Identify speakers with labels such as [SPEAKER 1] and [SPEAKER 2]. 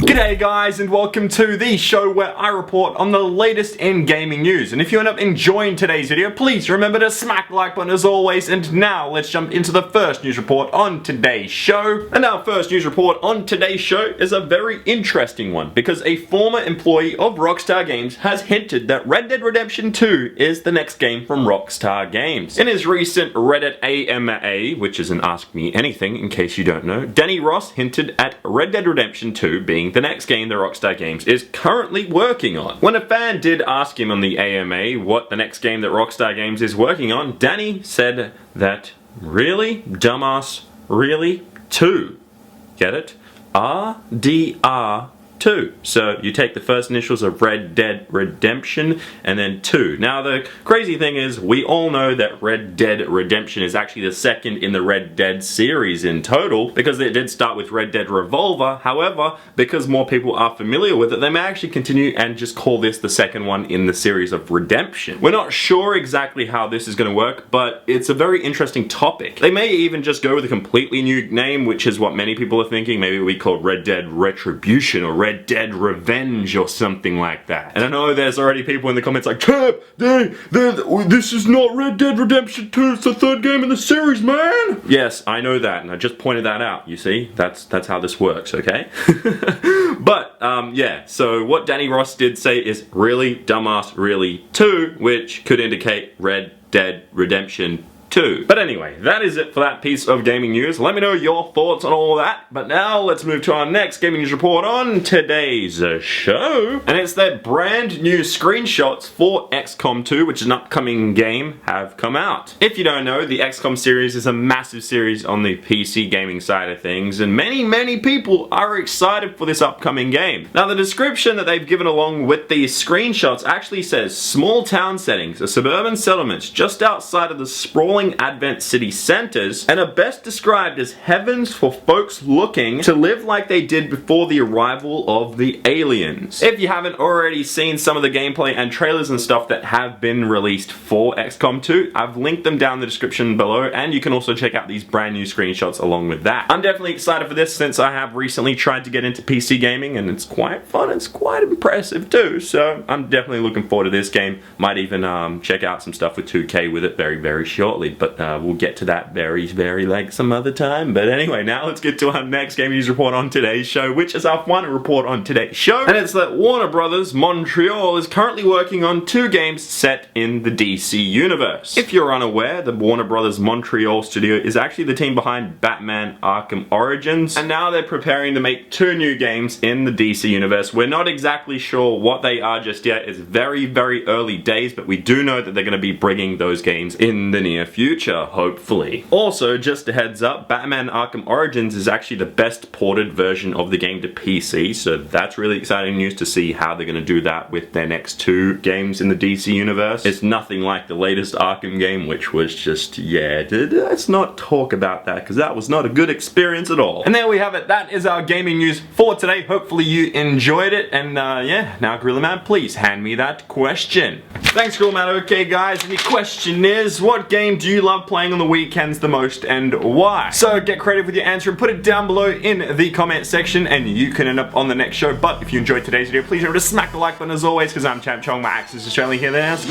[SPEAKER 1] G'day guys, and welcome to the show where I report on the latest in gaming news. And if you end up enjoying today's video, please remember to smack the like button as always. And now let's jump into the first news report on today's show. And our first news report on today's show is a very interesting one, because a former employee of Rockstar Games has hinted that Red Dead Redemption 2 is the next game from Rockstar Games. In his recent Reddit AMA, which is an Ask Me Anything in case you don't know, Danny Ross hinted at Red Dead Redemption 2 being the next game that Rockstar Games is currently working on. When a fan did ask him on the AMA what the next game that Rockstar Games is working on, Danny said that, really? Dumbass, really? 2. Get it? RDR 2. So you take the first initials of Red Dead Redemption and then 2. Now the crazy thing is, we all know that Red Dead Redemption is actually the second in the Red Dead series in total, because it did start with Red Dead Revolver. However, because more people are familiar with it, they may actually continue and just call this the second one in the series of Redemption. We're not sure exactly how this is going to work, but it's a very interesting topic. They may even just go with a completely new name, which is what many people are thinking. Maybe we call it Red Dead Retribution or Red Dead Revenge or something like that. And I know there's already people in the comments like, Champ, this is not Red Dead Redemption 2, it's the third game in the series, man! Yes, I know that, and I just pointed that out, you see? That's how this works, okay? But, yeah, so what Danny Ross did say is really, dumbass, really 2, which could indicate Red Dead Redemption 2. But anyway, that is it for that piece of gaming news. Let me know your thoughts on all that. But now let's move to our next gaming news report on today's show. And it's that brand new screenshots for XCOM 2, which is an upcoming game, have come out. If you don't know, the XCOM series is a massive series on the PC gaming side of things, and many people are excited for this upcoming game. Now the description that they've given along with these screenshots actually says, small town settings, a suburban settlements just outside of the sprawling Advent city centers, and are best described as heavens for folks looking to live like they did before the arrival of the aliens. If you haven't already seen some of the gameplay and trailers and stuff that have been released for XCOM 2, I've linked them down in the description below, and you can also check out these brand new screenshots along with that. I'm definitely excited for this, since I have recently tried to get into PC gaming, and it's quite fun, it's quite impressive too, so I'm definitely looking forward to this game. Might even check out some stuff with 2K with it very shortly. But we'll get to that very like some other time. But anyway, now let's get to our next gaming news report on today's show, which is our final report on today's show. And it's that Warner Brothers Montreal is currently working on 2 games set in the DC universe. If you're unaware, the Warner Brothers Montreal studio is actually the team behind Batman Arkham Origins, and now they're preparing to make 2 new games in the DC universe. We're not exactly sure what they are just yet. It's very early days, but we do know that they're going to be bringing those games in the near future, hopefully. Also, just a heads up, Batman Arkham Origins is actually the best ported version of the game to PC, so that's really exciting news to see how they're going to do that with their next 2 games in the DC universe. It's nothing like the latest Arkham game, which was just, yeah, let's not talk about that, because that was not a good experience at all. And there we have it. That is our gaming news for today. Hopefully you enjoyed it, and yeah, now Gorilla Man, please hand me that question. Thanks, Gorilla Man. Okay guys, and the question is, what game do you love playing on the weekends the most, and why? So get creative with your answer and put it down below in the comment section, and you can end up on the next show. But if you enjoyed today's video, please remember to smack the like button as always, because I'm ChampChong, my accent is Australian here, there, so